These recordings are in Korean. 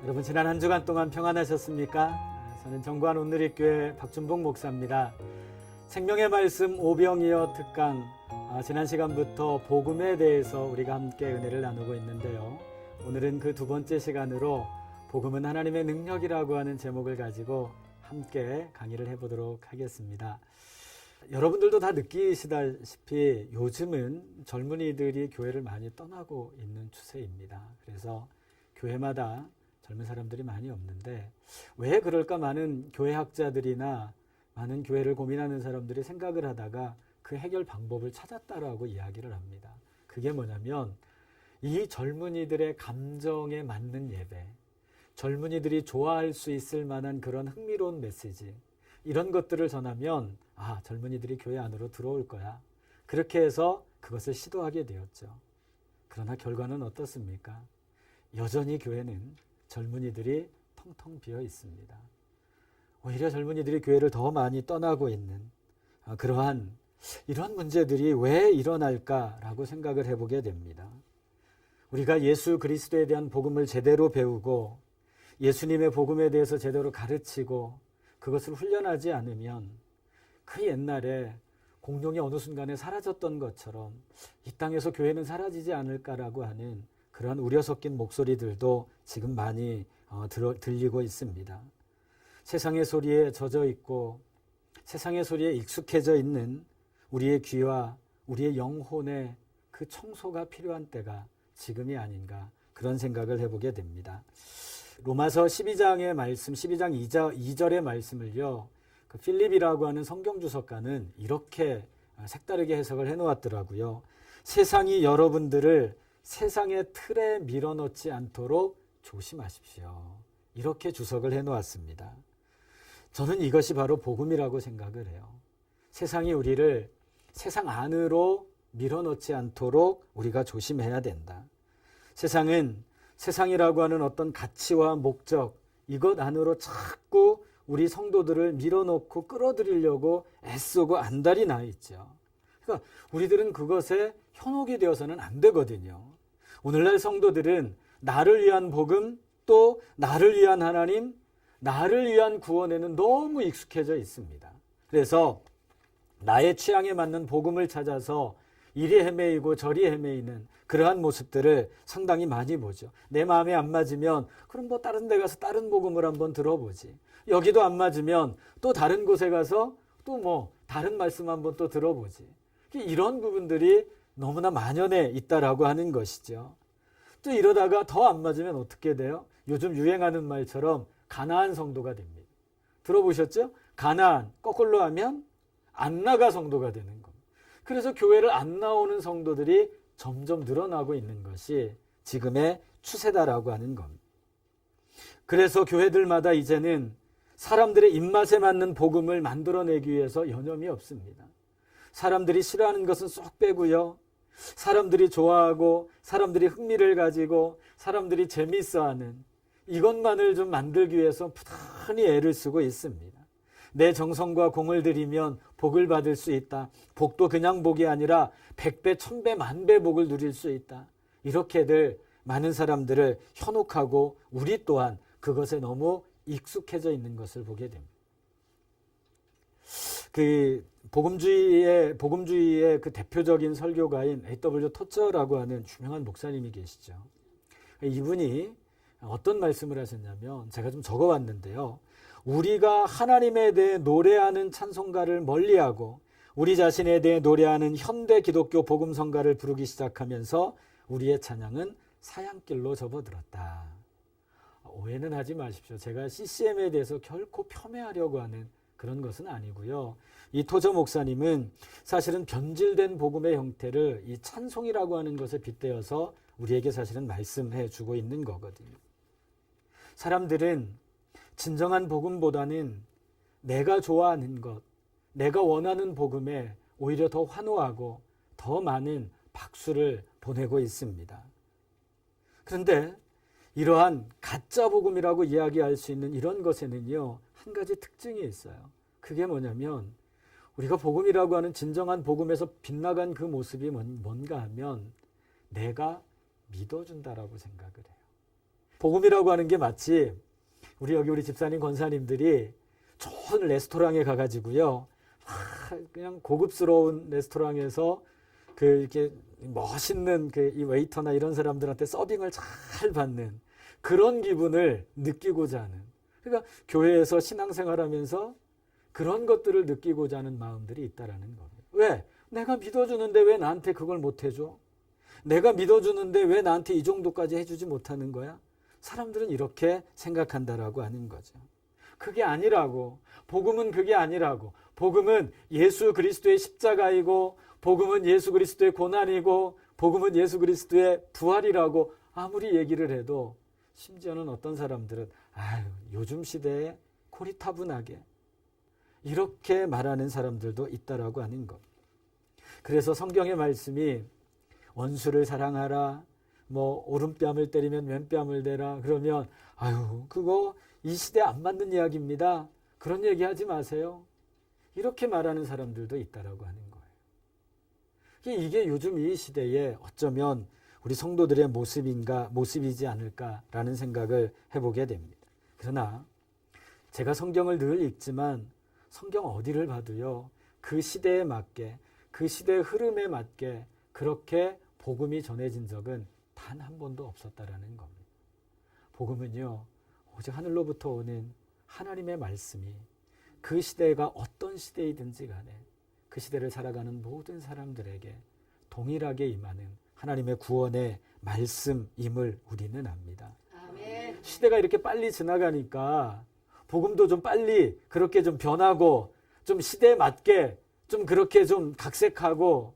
여러분 지난 한 주간 동안 평안하셨습니까? 저는 정관 온누리교회 박준봉 목사입니다. 생명의 말씀 오병이어 특강, 지난 시간부터 복음에 대해서 우리가 함께 은혜를 나누고 있는데요. 오늘은 그 두 번째 시간으로 복음은 하나님의 능력이라고 하는 제목을 가지고 함께 강의를 해보도록 하겠습니다. 여러분들도 다 느끼시다시피 요즘은 젊은이들이 교회를 많이 떠나고 있는 추세입니다. 그래서 교회마다 젊은 사람들이 많이 없는데 왜 그럴까? 많은 교회학자들이나 많은 교회를 고민하는 사람들이 생각을 하다가 그 해결 방법을 찾았다라고 이야기를 합니다. 그게 뭐냐면 이 젊은이들의 감정에 맞는 예배, 젊은이들이 좋아할 수 있을 만한 그런 흥미로운 메시지, 이런 것들을 전하면 젊은이들이 교회 안으로 들어올 거야. 그렇게 해서 그것을 시도하게 되었죠. 그러나 결과는 어떻습니까? 여전히 교회는 젊은이들이 텅텅 비어 있습니다. 오히려 젊은이들이 교회를 더 많이 떠나고 있는 이러한 문제들이 왜 일어날까라고 생각을 해보게 됩니다. 우리가 예수 그리스도에 대한 복음을 제대로 배우고 예수님의 복음에 대해서 제대로 가르치고 그것을 훈련하지 않으면 그 옛날에 공룡이 어느 순간에 사라졌던 것처럼 이 땅에서 교회는 사라지지 않을까라고 하는 그러한 우려 섞인 목소리들도 지금 많이 들리고 있습니다. 세상의 소리에 젖어 있고 세상의 소리에 익숙해져 있는 우리의 귀와 우리의 영혼의 그 청소가 필요한 때가 지금이 아닌가, 그런 생각을 해보게 됩니다. 로마서 12장의 말씀, 12장 2절의 말씀을요, 그 필립이라고 하는 성경주석가는 이렇게 색다르게 해석을 해놓았더라고요. 세상이 여러분들을 세상의 틀에 밀어넣지 않도록 조심하십시오. 이렇게 주석을 해놓았습니다. 저는 이것이 바로 복음이라고 생각을 해요. 세상이 우리를 세상 안으로 밀어넣지 않도록 우리가 조심해야 된다. 세상은 세상이라고 하는 어떤 가치와 목적, 이것 안으로 자꾸 우리 성도들을 밀어넣고 끌어들이려고 애쓰고 안달이 나 있죠. 그러니까 우리들은 그것에 현혹이 되어서는 안 되거든요. 오늘날 성도들은 나를 위한 복음, 또 나를 위한 하나님, 나를 위한 구원에는 너무 익숙해져 있습니다. 그래서 나의 취향에 맞는 복음을 찾아서 이리 헤매이고 저리 헤매이는 그러한 모습들을 상당히 많이 보죠. 내 마음에 안 맞으면 그럼 다른 데 가서 다른 복음을 한번 들어보지. 여기도 안 맞으면 또 다른 곳에 가서 또 다른 말씀 한번 또 들어보지. 이런 부분들이 너무나 만연해 있다라고 하는 것이죠. 또 이러다가 더 안 맞으면 어떻게 돼요? 요즘 유행하는 말처럼 가나안 성도가 됩니다. 들어보셨죠? 가나안, 거꾸로 하면 안 나가 성도가 되는 겁니다. 그래서 교회를 안 나오는 성도들이 점점 늘어나고 있는 것이 지금의 추세다라고 하는 겁니다. 그래서 교회들마다 이제는 사람들의 입맛에 맞는 복음을 만들어내기 위해서 여념이 없습니다. 사람들이 싫어하는 것은 쏙 빼고요. 사람들이 좋아하고 사람들이 흥미를 가지고 사람들이 재미있어하는 이것만을 좀 만들기 위해서 부단히 애를 쓰고 있습니다. 내 정성과 공을 들이면 복을 받을 수 있다. 복도 그냥 복이 아니라 100배, 1000배, 10,000배 복을 누릴 수 있다. 이렇게들 많은 사람들을 현혹하고 우리 또한 그것에 너무 익숙해져 있는 것을 보게 됩니다. 그 복음주의의 그 대표적인 설교가인 A.W. 토처라고 하는 유명한 목사님이 계시죠. 이분이 어떤 말씀을 하셨냐면, 제가 좀 적어봤는데요. 우리가 하나님에 대해 노래하는 찬송가를 멀리하고 우리 자신에 대해 노래하는 현대 기독교 복음성가를 부르기 시작하면서 우리의 찬양은 사양길로 접어들었다. 오해는 하지 마십시오. 제가 CCM에 대해서 결코 폄훼하려고 하는 그런 것은 아니고요. 이 토저 목사님은 사실은 변질된 복음의 형태를 이 찬송이라고 하는 것에 빗대어서 우리에게 사실은 말씀해 주고 있는 거거든요. 사람들은 진정한 복음보다는 내가 좋아하는 것, 내가 원하는 복음에 오히려 더 환호하고 더 많은 박수를 보내고 있습니다. 그런데 이러한 가짜 복음이라고 이야기할 수 있는 이런 것에는요, 한 가지 특징이 있어요. 그게 뭐냐면 우리가 복음이라고 하는 진정한 복음에서 빗나간 그 모습이 뭔가 하면 내가 믿어준다라고 생각을 해요. 복음이라고 하는 게 마치 우리 집사님 권사님들이 좋은 레스토랑에 가가지고요, 그냥 고급스러운 레스토랑에서 이렇게 멋있는 이 웨이터나 이런 사람들한테 서빙을 잘 받는 그런 기분을 느끼고자 하는, 그러니까 교회에서 신앙생활하면서 그런 것들을 느끼고자 하는 마음들이 있다라는 겁니다. 왜? 내가 믿어주는데 왜 나한테 그걸 못 해줘? 내가 믿어주는데 왜 나한테 이 정도까지 해주지 못하는 거야? 사람들은 이렇게 생각한다라고 하는 거죠. 그게 아니라고. 복음은 그게 아니라고. 복음은 예수 그리스도의 십자가이고, 복음은 예수 그리스도의 고난이고, 복음은 예수 그리스도의 부활이라고 아무리 얘기를 해도, 심지어는 어떤 사람들은 요즘 시대에 고리타분하게 이렇게 말하는 사람들도 있다라고 하는 것. 그래서 성경의 말씀이 원수를 사랑하라, 오른뺨을 때리면 왼뺨을 대라, 그러면 그거 이 시대에 안 맞는 이야기입니다. 그런 얘기 하지 마세요. 이렇게 말하는 사람들도 있다라고 하는 거예요. 이게 요즘 이 시대에 어쩌면 우리 성도들의 모습이지 않을까라는 생각을 해보게 됩니다. 그러나 제가 성경을 늘 읽지만 성경 어디를 봐도요, 그 시대에 맞게, 그 시대의 흐름에 맞게 그렇게 복음이 전해진 적은 단 한 번도 없었다라는 겁니다. 복음은요, 오직 하늘로부터 오는 하나님의 말씀이 그 시대가 어떤 시대이든지 간에 그 시대를 살아가는 모든 사람들에게 동일하게 임하는 하나님의 구원의 말씀임을 우리는 압니다. 아멘. 시대가 이렇게 빨리 지나가니까 복음도 좀 빨리 그렇게 좀 변하고, 좀 시대에 맞게 좀 그렇게 좀 각색하고,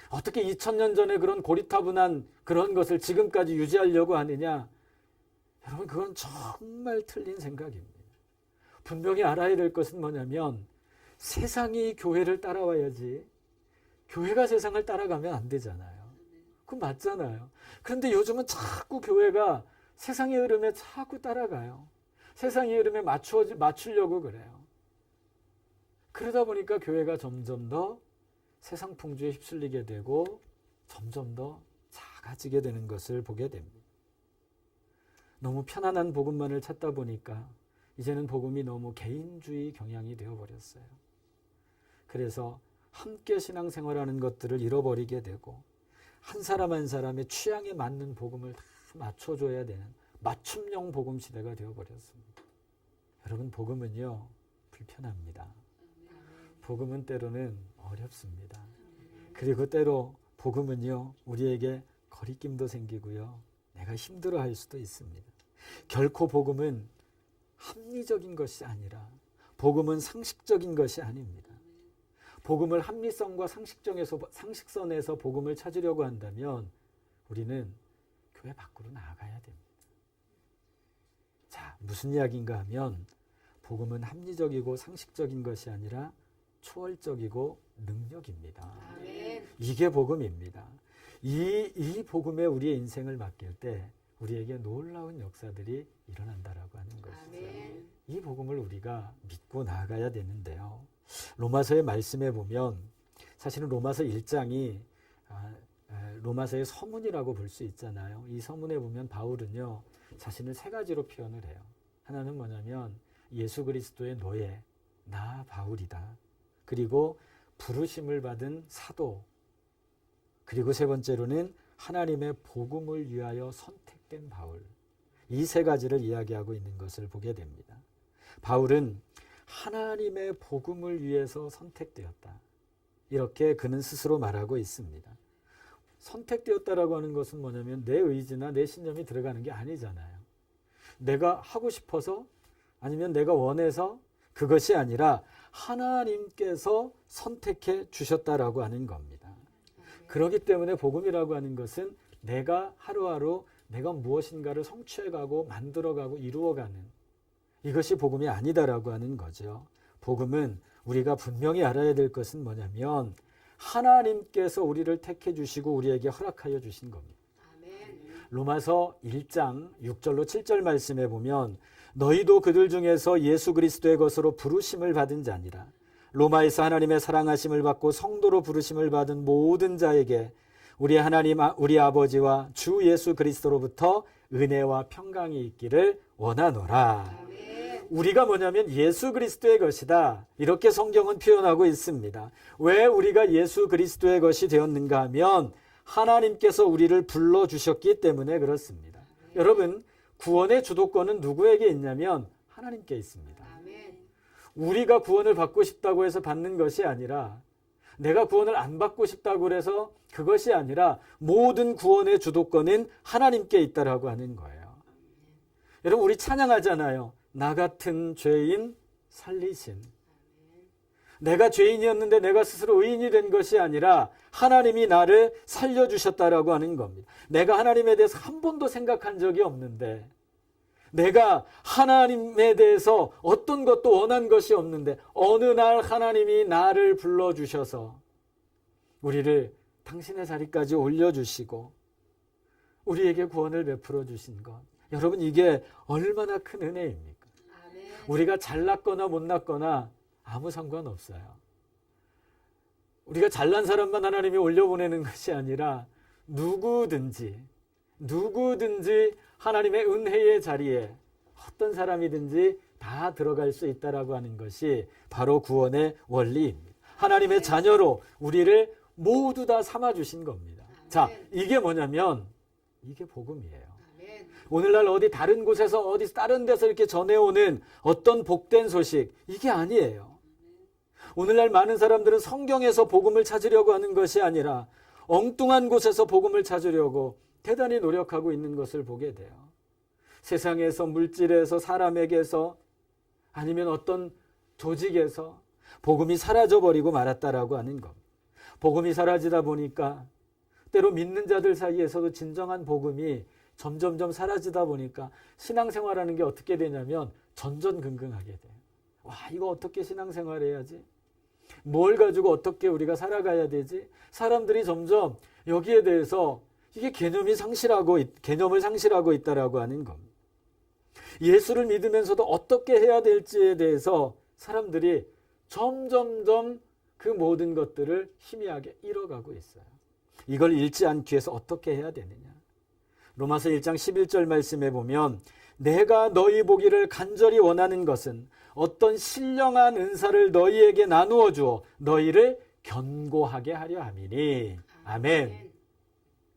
어떻게 2000년 전에 그런 고리타분한 그런 것을 지금까지 유지하려고 하느냐? 여러분, 그건 정말 틀린 생각입니다. 분명히 알아야 될 것은 뭐냐면 세상이 교회를 따라와야지 교회가 세상을 따라가면 안 되잖아요. 그건 맞잖아요. 그런데 요즘은 자꾸 교회가 세상의 흐름에 자꾸 따라가요. 세상의 흐름에 맞추려고 그래요. 그러다 보니까 교회가 점점 더 세상 풍조에 휩쓸리게 되고 점점 더 작아지게 되는 것을 보게 됩니다. 너무 편안한 복음만을 찾다 보니까 이제는 복음이 너무 개인주의 경향이 되어버렸어요. 그래서 함께 신앙생활하는 것들을 잃어버리게 되고, 한 사람 한 사람의 취향에 맞는 복음을 다 맞춰줘야 되는 맞춤형 복음 시대가 되어버렸습니다. 여러분, 복음은요, 불편합니다. 복음은 때로는 어렵습니다. 그리고 때로 복음은요, 우리에게 거리낌도 생기고요, 내가 힘들어할 수도 있습니다. 결코 복음은 합리적인 것이 아니라 복음은 상식적인 것이 아닙니다. 복음을 합리성과 상식선에서 복음을 찾으려고 한다면 우리는 교회 밖으로 나아가야 됩니다. 자, 무슨 이야기인가 하면 복음은 합리적이고 상식적인 것이 아니라 초월적이고 능력입니다. 아멘. 이게 복음입니다. 이 복음에 우리의 인생을 맡길 때 우리에게 놀라운 역사들이 일어난다라고 하는 것이죠. 아멘. 이 복음을 우리가 믿고 나아가야 되는데요. 로마서의 말씀에 보면 사실은 로마서 1장이 로마서의 서문이라고 볼 수 있잖아요. 이 서문에 보면 바울은요, 자신을 세 가지로 표현을 해요. 하나는 뭐냐면 예수 그리스도의 노예, 나 바울이다. 그리고 부르심을 받은 사도, 그리고 세 번째로는 하나님의 복음을 위하여 선택된 바울. 이 세 가지를 이야기하고 있는 것을 보게 됩니다. 바울은 하나님의 복음을 위해서 선택되었다. 이렇게 그는 스스로 말하고 있습니다. 선택되었다라고 하는 것은 뭐냐면 내 의지나 내 신념이 들어가는 게 아니잖아요. 내가 하고 싶어서 아니면 내가 원해서 그것이 아니라 하나님께서 선택해 주셨다라고 하는 겁니다. 그렇기 때문에 복음이라고 하는 것은 내가 하루하루 내가 무엇인가를 성취해가고 만들어가고 이루어가는, 이것이 복음이 아니다라고 하는 거죠. 복음은 우리가 분명히 알아야 될 것은 뭐냐면 하나님께서 우리를 택해 주시고 우리에게 허락하여 주신 겁니다. 아멘. 로마서 1장 6절로 7절 말씀에 보면 너희도 그들 중에서 예수 그리스도의 것으로 부르심을 받은 자니라. 로마에서 하나님의 사랑하심을 받고 성도로 부르심을 받은 모든 자에게 우리 하나님 우리 아버지와 주 예수 그리스도로부터 은혜와 평강이 있기를 원하노라. 우리가 뭐냐면 예수 그리스도의 것이다. 이렇게 성경은 표현하고 있습니다. 왜 우리가 예수 그리스도의 것이 되었는가 하면 하나님께서 우리를 불러주셨기 때문에 그렇습니다. 여러분, 구원의 주도권은 누구에게 있냐면 하나님께 있습니다. 우리가 구원을 받고 싶다고 해서 받는 것이 아니라, 내가 구원을 안 받고 싶다고 해서 그것이 아니라 모든 구원의 주도권은 하나님께 있다라고 하는 거예요. 여러분, 우리 찬양하잖아요. 나 같은 죄인 살리신. 내가 죄인이었는데 내가 스스로 의인이 된 것이 아니라 하나님이 나를 살려주셨다라고 하는 겁니다. 내가 하나님에 대해서 한 번도 생각한 적이 없는데, 내가 하나님에 대해서 어떤 것도 원한 것이 없는데 어느 날 하나님이 나를 불러주셔서 우리를 당신의 자리까지 올려주시고 우리에게 구원을 베풀어 주신 것. 여러분, 이게 얼마나 큰 은혜입니까? 우리가 잘났거나 못났거나 아무 상관없어요. 우리가 잘난 사람만 하나님이 올려보내는 것이 아니라 누구든지 하나님의 은혜의 자리에 어떤 사람이든지 다 들어갈 수 있다라고 하는 것이 바로 구원의 원리입니다. 하나님의 자녀로 우리를 모두 다 삼아주신 겁니다. 자, 이게 뭐냐면 이게 복음이에요. 오늘날 어디 다른 곳에서 어디 다른 데서 이렇게 전해오는 어떤 복된 소식, 이게 아니에요. 오늘날 많은 사람들은 성경에서 복음을 찾으려고 하는 것이 아니라 엉뚱한 곳에서 복음을 찾으려고 대단히 노력하고 있는 것을 보게 돼요. 세상에서, 물질에서, 사람에게서, 아니면 어떤 조직에서 복음이 사라져버리고 말았다라고 하는 겁니다. 복음이 사라지다 보니까 때로 믿는 자들 사이에서도 진정한 복음이 점점점 사라지다 보니까 신앙생활하는 게 어떻게 되냐면 전전긍긍하게 돼요. 와, 이거 어떻게 신앙생활해야지? 뭘 가지고 어떻게 우리가 살아가야 되지? 사람들이 점점 여기에 대해서 이게 개념을 상실하고 있다라고 하는 겁니다. 예수를 믿으면서도 어떻게 해야 될지에 대해서 사람들이 점점점 그 모든 것들을 희미하게 잃어가고 있어요. 이걸 잃지 않기 위해서 어떻게 해야 되느냐? 로마서 1장 11절 말씀에 보면 내가 너희 보기를 간절히 원하는 것은 어떤 신령한 은사를 너희에게 나누어 주어 너희를 견고하게 하려 함이니. 아멘.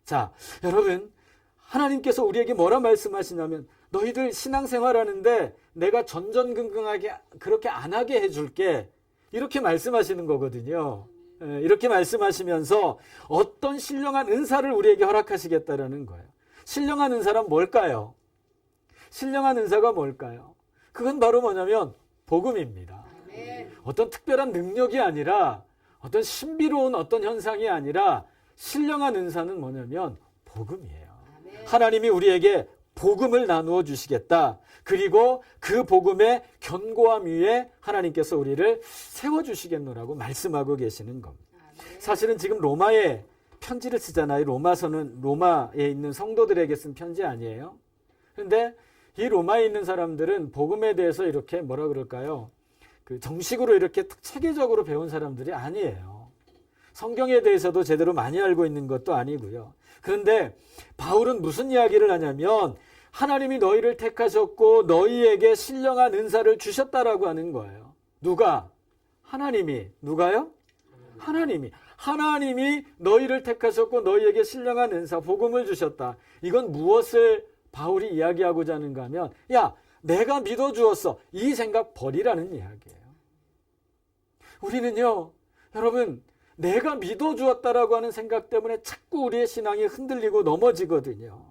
자, 여러분, 하나님께서 우리에게 뭐라 말씀하시냐면 너희들 신앙생활하는데 내가 전전긍긍하게 그렇게 안 하게 해줄게, 이렇게 말씀하시는 거거든요. 이렇게 말씀하시면서 어떤 신령한 은사를 우리에게 허락하시겠다라는 거예요. 신령한 은사란 뭘까요? 신령한 은사가 뭘까요? 그건 바로 뭐냐면 복음입니다. 어떤 특별한 능력이 아니라 어떤 신비로운 어떤 현상이 아니라 신령한 은사는 뭐냐면 복음이에요. 하나님이 우리에게 복음을 나누어 주시겠다. 그리고 그 복음의 견고함 위에 하나님께서 우리를 세워주시겠노라고 말씀하고 계시는 겁니다. 사실은 지금 로마에 편지를 쓰잖아요. 로마서는 로마에 있는 성도들에게 쓴 편지 아니에요? 그런데 이 로마에 있는 사람들은 복음에 대해서 이렇게 뭐라 그럴까요? 그 정식으로 이렇게 체계적으로 배운 사람들이 아니에요. 성경에 대해서도 제대로 많이 알고 있는 것도 아니고요. 그런데 바울은 무슨 이야기를 하냐면 하나님이 너희를 택하셨고 너희에게 신령한 은사를 주셨다라고 하는 거예요. 누가? 하나님이. 누가요? 하나님이 너희를 택하셨고 너희에게 신령한 은사, 복음을 주셨다. 이건 무엇을 바울이 이야기하고자 하는가 하면 야, 내가 믿어주었어. 이 생각 버리라는 이야기예요. 우리는요, 여러분, 내가 믿어주었다라고 하는 생각 때문에 자꾸 우리의 신앙이 흔들리고 넘어지거든요.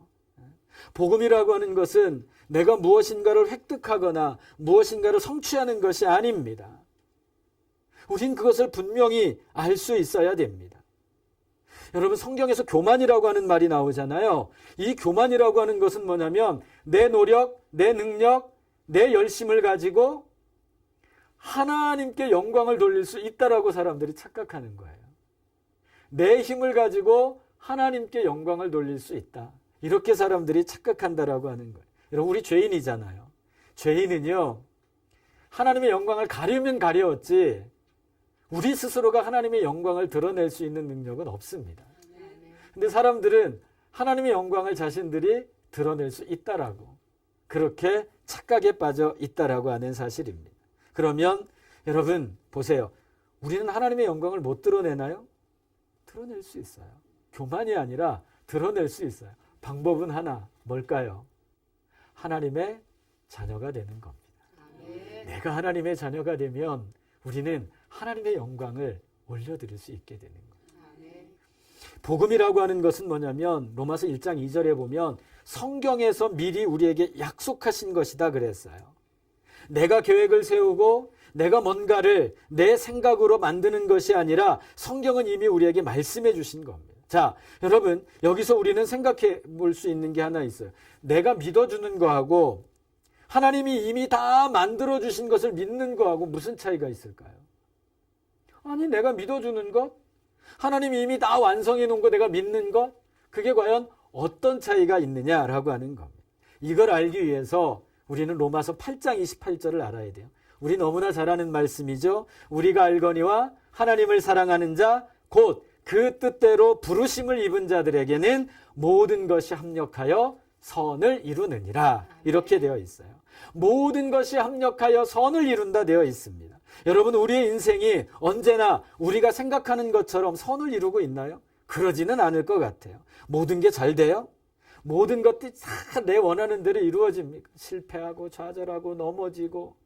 복음이라고 하는 것은 내가 무엇인가를 획득하거나 무엇인가를 성취하는 것이 아닙니다. 우린 그것을 분명히 알 수 있어야 됩니다. 여러분, 성경에서 교만이라고 하는 말이 나오잖아요. 이 교만이라고 하는 것은 뭐냐면 내 노력, 내 능력, 내 열심을 가지고 하나님께 영광을 돌릴 수 있다라고 사람들이 착각하는 거예요. 내 힘을 가지고 하나님께 영광을 돌릴 수 있다. 이렇게 사람들이 착각한다라고 하는 거예요. 여러분, 우리 죄인이잖아요. 죄인은요, 하나님의 영광을 가리면 가려웠지 우리 스스로가 하나님의 영광을 드러낼 수 있는 능력은 없습니다. 근데 사람들은 하나님의 영광을 자신들이 드러낼 수 있다라고, 그렇게 착각에 빠져 있다라고 하는 사실입니다. 그러면 여러분 보세요. 우리는 하나님의 영광을 못 드러내나요? 드러낼 수 있어요. 교만이 아니라 드러낼 수 있어요. 방법은 하나, 뭘까요? 하나님의 자녀가 되는 겁니다. 내가 하나님의 자녀가 되면 우리는 하나님의 영광을 올려드릴 수 있게 되는 거예요. 복음이라고 하는 것은 뭐냐면 로마서 1장 2절에 보면 성경에서 미리 우리에게 약속하신 것이다 그랬어요. 내가 계획을 세우고 내가 뭔가를 내 생각으로 만드는 것이 아니라 성경은 이미 우리에게 말씀해 주신 겁니다. 자, 여러분 여기서 우리는 생각해 볼 수 있는 게 하나 있어요. 내가 믿어주는 거하고 하나님이 이미 다 만들어 주신 것을 믿는 거하고 무슨 차이가 있을까요? 아니, 내가 믿어주는 것, 하나님이 이미 다 완성해 놓은 거 내가 믿는 것, 그게 과연 어떤 차이가 있느냐라고 하는 겁니다. 이걸 알기 위해서 우리는 로마서 8장 28절을 알아야 돼요. 우리 너무나 잘 아는 말씀이죠. 우리가 알거니와 하나님을 사랑하는 자 곧 그 뜻대로 부르심을 입은 자들에게는 모든 것이 합력하여 선을 이루느니라. 이렇게 되어 있어요. 모든 것이 합력하여 선을 이룬다 되어 있습니다. 여러분, 우리의 인생이 언제나 우리가 생각하는 것처럼 선을 이루고 있나요? 그러지는 않을 것 같아요. 모든 게 잘 돼요? 모든 것들이 다 내 원하는 대로 이루어집니까? 실패하고 좌절하고 넘어지고,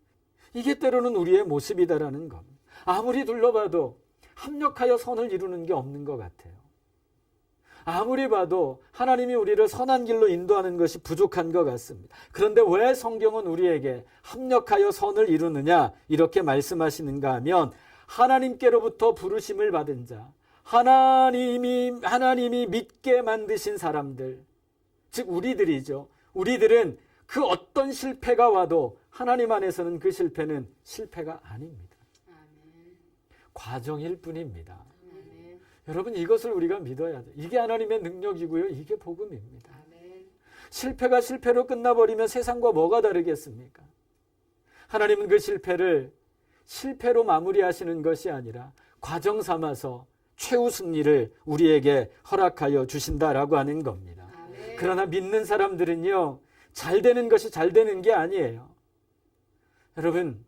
이게 때로는 우리의 모습이다라는 겁니다. 아무리 둘러봐도 합력하여 선을 이루는 게 없는 것 같아요. 아무리 봐도 하나님이 우리를 선한 길로 인도하는 것이 부족한 것 같습니다. 그런데 왜 성경은 우리에게 합력하여 선을 이루느냐 이렇게 말씀하시는가 하면, 하나님께로부터 부르심을 받은 자, 하나님이 믿게 만드신 사람들, 즉 우리들이죠. 우리들은 그 어떤 실패가 와도 하나님 안에서는 그 실패는 실패가 아닙니다. 과정일 뿐입니다. 여러분, 이것을 우리가 믿어야 돼요. 이게 하나님의 능력이고요. 이게 복음입니다. 실패가 실패로 끝나버리면 세상과 뭐가 다르겠습니까? 하나님은 그 실패를 실패로 마무리하시는 것이 아니라 과정 삼아서 최후 승리를 우리에게 허락하여 주신다라고 하는 겁니다. 그러나 믿는 사람들은요, 잘 되는 것이 잘 되는 게 아니에요. 여러분,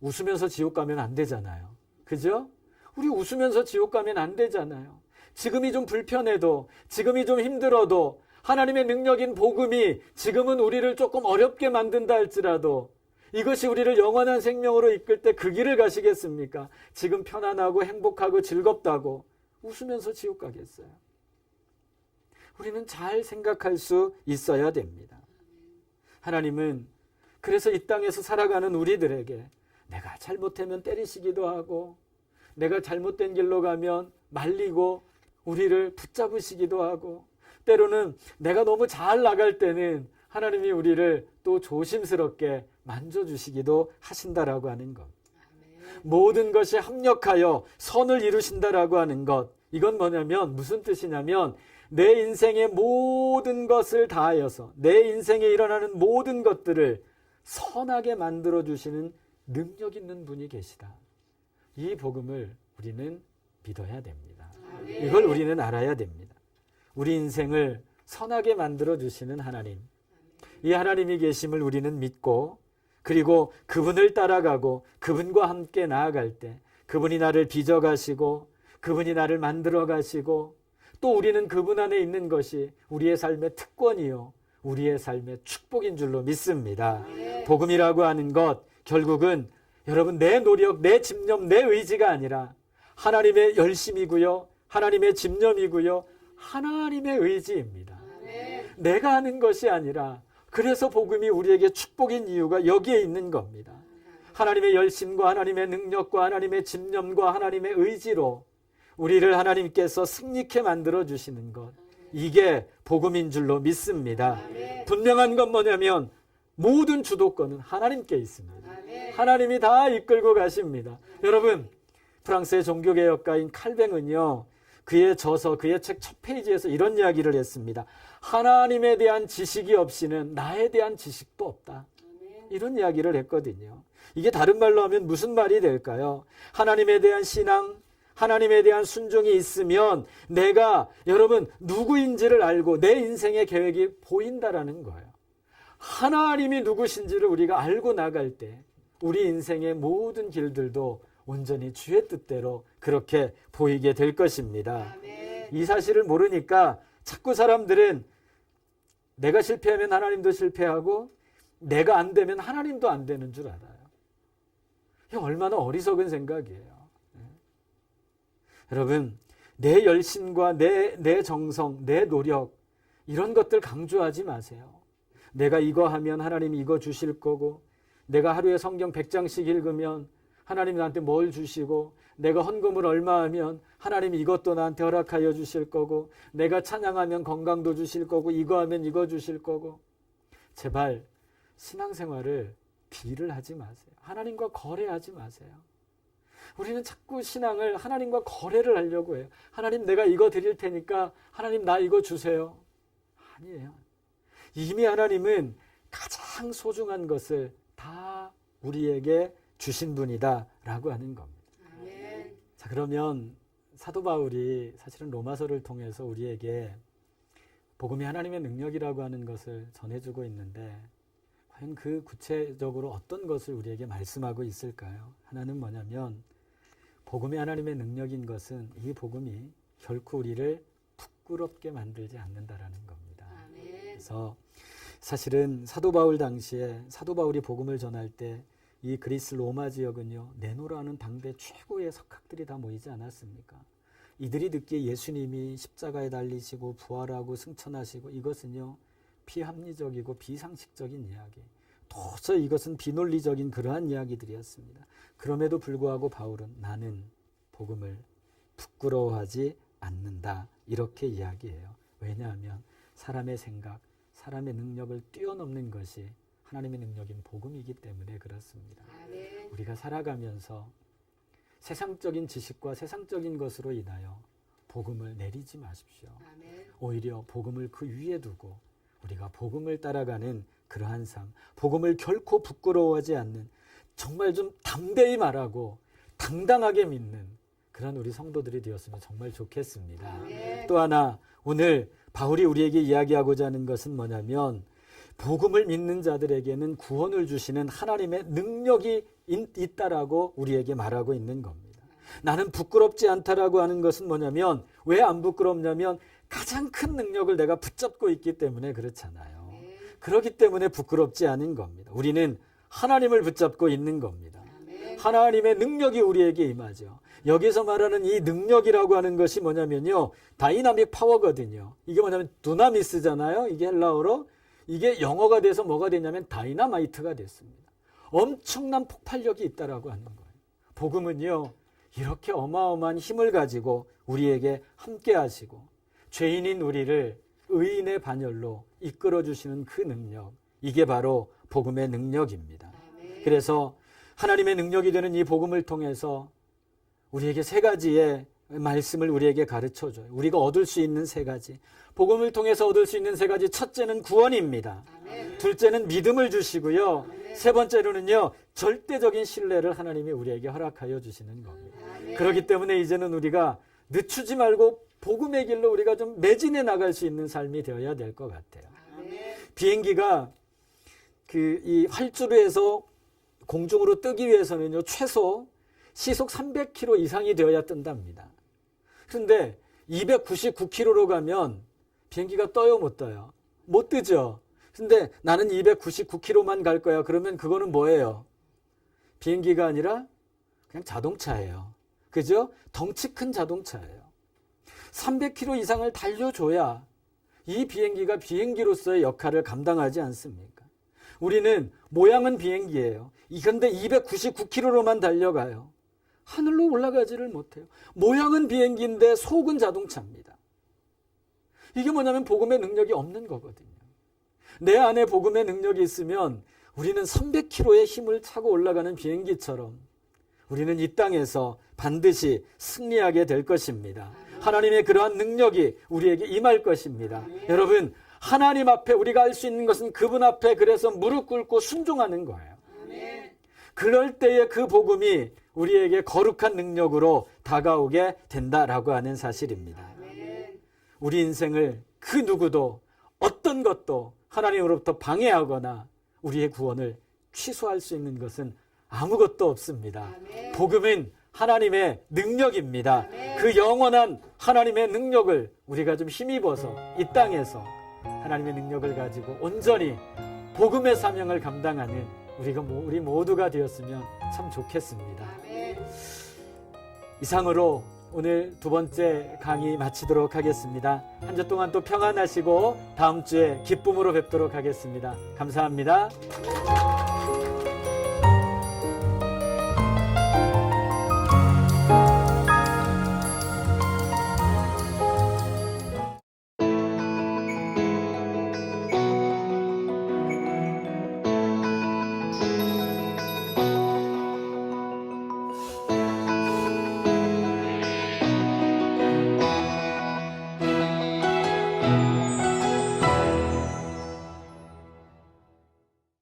웃으면서 지옥 가면 안 되잖아요. 그죠? 우리 웃으면서 지옥 가면 안 되잖아요. 지금이 좀 불편해도, 지금이 좀 힘들어도, 하나님의 능력인 복음이 지금은 우리를 조금 어렵게 만든다 할지라도 이것이 우리를 영원한 생명으로 이끌 때 그 길을 가시겠습니까? 지금 편안하고 행복하고 즐겁다고 웃으면서 지옥 가겠어요? 우리는 잘 생각할 수 있어야 됩니다. 하나님은 그래서 이 땅에서 살아가는 우리들에게 내가 잘못하면 때리시기도 하고, 내가 잘못된 길로 가면 말리고 우리를 붙잡으시기도 하고, 때로는 내가 너무 잘 나갈 때는 하나님이 우리를 또 조심스럽게 만져주시기도 하신다라고 하는 것. 모든 것이 합력하여 선을 이루신다라고 하는 것. 이건 뭐냐면, 무슨 뜻이냐면, 내 인생의 모든 것을 다하여서 내 인생에 일어나는 모든 것들을 선하게 만들어주시는 능력 있는 분이 계시다. 이 복음을 우리는 믿어야 됩니다. 이걸 우리는 알아야 됩니다. 우리 인생을 선하게 만들어주시는 하나님, 이 하나님이 계심을 우리는 믿고, 그리고 그분을 따라가고 그분과 함께 나아갈 때 그분이 나를 빚어가시고 그분이 나를 만들어가시고, 또 우리는 그분 안에 있는 것이 우리의 삶의 특권이요 우리의 삶의 축복인 줄로 믿습니다. 복음이라고 하는 것, 결국은 여러분 내 노력, 내 집념, 내 의지가 아니라 하나님의 열심이고요, 하나님의 집념이고요, 하나님의 의지입니다. 내가 하는 것이 아니라, 그래서 복음이 우리에게 축복인 이유가 여기에 있는 겁니다. 하나님의 열심과 하나님의 능력과 하나님의 집념과 하나님의 의지로 우리를 하나님께서 승리케 만들어 주시는 것, 이게 복음인 줄로 믿습니다. 분명한 건 뭐냐면 모든 주도권은 하나님께 있습니다. 하나님이 다 이끌고 가십니다. 여러분, 프랑스의 종교개혁가인 칼뱅은요, 그의 저서, 그의 책 첫 페이지에서 이런 이야기를 했습니다. 하나님에 대한 지식이 없이는 나에 대한 지식도 없다. 이런 이야기를 했거든요. 이게 다른 말로 하면 무슨 말이 될까요? 하나님에 대한 신앙, 하나님에 대한 순종이 있으면 내가 여러분 누구인지를 알고 내 인생의 계획이 보인다라는 거예요. 하나님이 누구신지를 우리가 알고 나갈 때 우리 인생의 모든 길들도 온전히 주의 뜻대로 그렇게 보이게 될 것입니다. 아멘. 이 사실을 모르니까 자꾸 사람들은 내가 실패하면 하나님도 실패하고 내가 안 되면 하나님도 안 되는 줄 알아요. 이게 얼마나 어리석은 생각이에요. 여러분, 내 열심과 내 정성, 내 노력 이런 것들 강조하지 마세요. 내가 이거 하면 하나님이 이거 주실 거고, 내가 하루에 성경 100장씩 읽으면 하나님이 나한테 뭘 주시고, 내가 헌금을 얼마 하면 하나님이 이것도 나한테 허락하여 주실 거고, 내가 찬양하면 건강도 주실 거고, 이거 하면 이거 주실 거고. 제발 신앙생활을 딜을 하지 마세요. 하나님과 거래하지 마세요. 우리는 자꾸 신앙을 하나님과 거래를 하려고 해요. 하나님 내가 이거 드릴 테니까 하나님 나 이거 주세요. 아니에요. 이미 하나님은 가장 소중한 것을 다 우리에게 주신 분이다 라고 하는 겁니다. 아멘. 자, 그러면 사도 바울이 사실은 로마서를 통해서 우리에게 복음이 하나님의 능력이라고 하는 것을 전해주고 있는데 과연 그 구체적으로 어떤 것을 우리에게 말씀하고 있을까요? 하나는 뭐냐면 복음이 하나님의 능력인 것은 이 복음이 결코 우리를 부끄럽게 만들지 않는다라는 겁니다. 아멘. 그래서 사실은 사도 바울 당시에 사도 바울이 복음을 전할 때 이 그리스 로마 지역은요, 네노라는 당대 최고의 석학들이 다 모이지 않았습니까? 이들이 듣기에 예수님이 십자가에 달리시고 부활하고 승천하시고 이것은요 비합리적이고 비상식적인 이야기, 도저히 이것은 비논리적인 그러한 이야기들이었습니다. 그럼에도 불구하고 바울은 나는 복음을 부끄러워하지 않는다 이렇게 이야기해요. 왜냐하면 사람의 생각, 사람의 능력을 뛰어넘는 것이 하나님의 능력인 복음이기 때문에 그렇습니다. 아멘. 우리가 살아가면서 세상적인 지식과 세상적인 것으로 인하여 복음을 내리지 마십시오. 아멘. 오히려 복음을 그 위에 두고 우리가 복음을 따라가는 그러한 삶, 복음을 결코 부끄러워하지 않는, 정말 좀 담대히 말하고 당당하게 믿는 그런 우리 성도들이 되었으면 정말 좋겠습니다. 아멘. 또 하나 오늘 바울이 우리에게 이야기하고자 하는 것은 뭐냐면 복음을 믿는 자들에게는 구원을 주시는 하나님의 능력이 있다라고 우리에게 말하고 있는 겁니다. 나는 부끄럽지 않다라고 하는 것은 뭐냐면 왜 안 부끄럽냐면 가장 큰 능력을 내가 붙잡고 있기 때문에 그렇잖아요. 그렇기 때문에 부끄럽지 않은 겁니다. 우리는 하나님을 붙잡고 있는 겁니다. 하나님의 능력이 우리에게 임하죠. 여기서 말하는 이 능력이라고 하는 것이 뭐냐면요, 다이나믹 파워거든요. 이게 뭐냐면 두나미스잖아요. 이게 헬라어로. 이게 영어가 돼서 뭐가 되냐면 다이나마이트가 됐습니다. 엄청난 폭발력이 있다라고 하는 거예요. 복음은요, 이렇게 어마어마한 힘을 가지고 우리에게 함께 하시고 죄인인 우리를 의인의 반열로 이끌어주시는 그 능력, 이게 바로 복음의 능력입니다. 그래서 하나님의 능력이 되는 이 복음을 통해서 우리에게 세 가지의 말씀을 우리에게 가르쳐줘요. 우리가 얻을 수 있는 세 가지. 복음을 통해서 얻을 수 있는 세 가지. 첫째는 구원입니다. 둘째는 믿음을 주시고요. 세 번째로는요, 절대적인 신뢰를 하나님이 우리에게 허락하여 주시는 겁니다. 그렇기 때문에 이제는 우리가 늦추지 말고 복음의 길로 우리가 좀 매진해 나갈 수 있는 삶이 되어야 될 것 같아요. 비행기가 이 활주로에서 공중으로 뜨기 위해서는요, 최소 시속 300km 이상이 되어야 뜬답니다. 그런데 299km로 가면 비행기가 떠요, 못 떠요? 못 뜨죠. 근데 나는 299km만 갈 거야. 그러면 그거는 뭐예요? 비행기가 아니라 그냥 자동차예요. 그죠? 덩치 큰 자동차예요. 300km 이상을 달려줘야 이 비행기가 비행기로서의 역할을 감당하지 않습니까? 우리는 모양은 비행기예요. 그런데 299km로만 달려가요. 하늘로 올라가지를 못해요. 모양은 비행기인데 속은 자동차입니다. 이게 뭐냐면 복음의 능력이 없는 거거든요. 내 안에 복음의 능력이 있으면 우리는 300km의 힘을 차고 올라가는 비행기처럼 우리는 이 땅에서 반드시 승리하게 될 것입니다. 하나님의 그러한 능력이 우리에게 임할 것입니다. 여러분, 하나님 앞에 우리가 할 수 있는 것은 그분 앞에 그래서 무릎 꿇고 순종하는 거예요. 그럴 때에 그 복음이 우리에게 거룩한 능력으로 다가오게 된다라고 하는 사실입니다. 우리 인생을 그 누구도 어떤 것도 하나님으로부터 방해하거나 우리의 구원을 취소할 수 있는 것은 아무것도 없습니다. 복음은 하나님의 능력입니다. 그 영원한 하나님의 능력을 우리가 좀 힘입어서 이 땅에서 하나님의 능력을 가지고 온전히 복음의 사명을 감당하는 우리 모두가 되었으면 참 좋겠습니다. 이상으로 오늘 두 번째 강의 마치도록 하겠습니다. 한 주 동안 또 평안하시고 다음 주에 기쁨으로 뵙도록 하겠습니다. 감사합니다.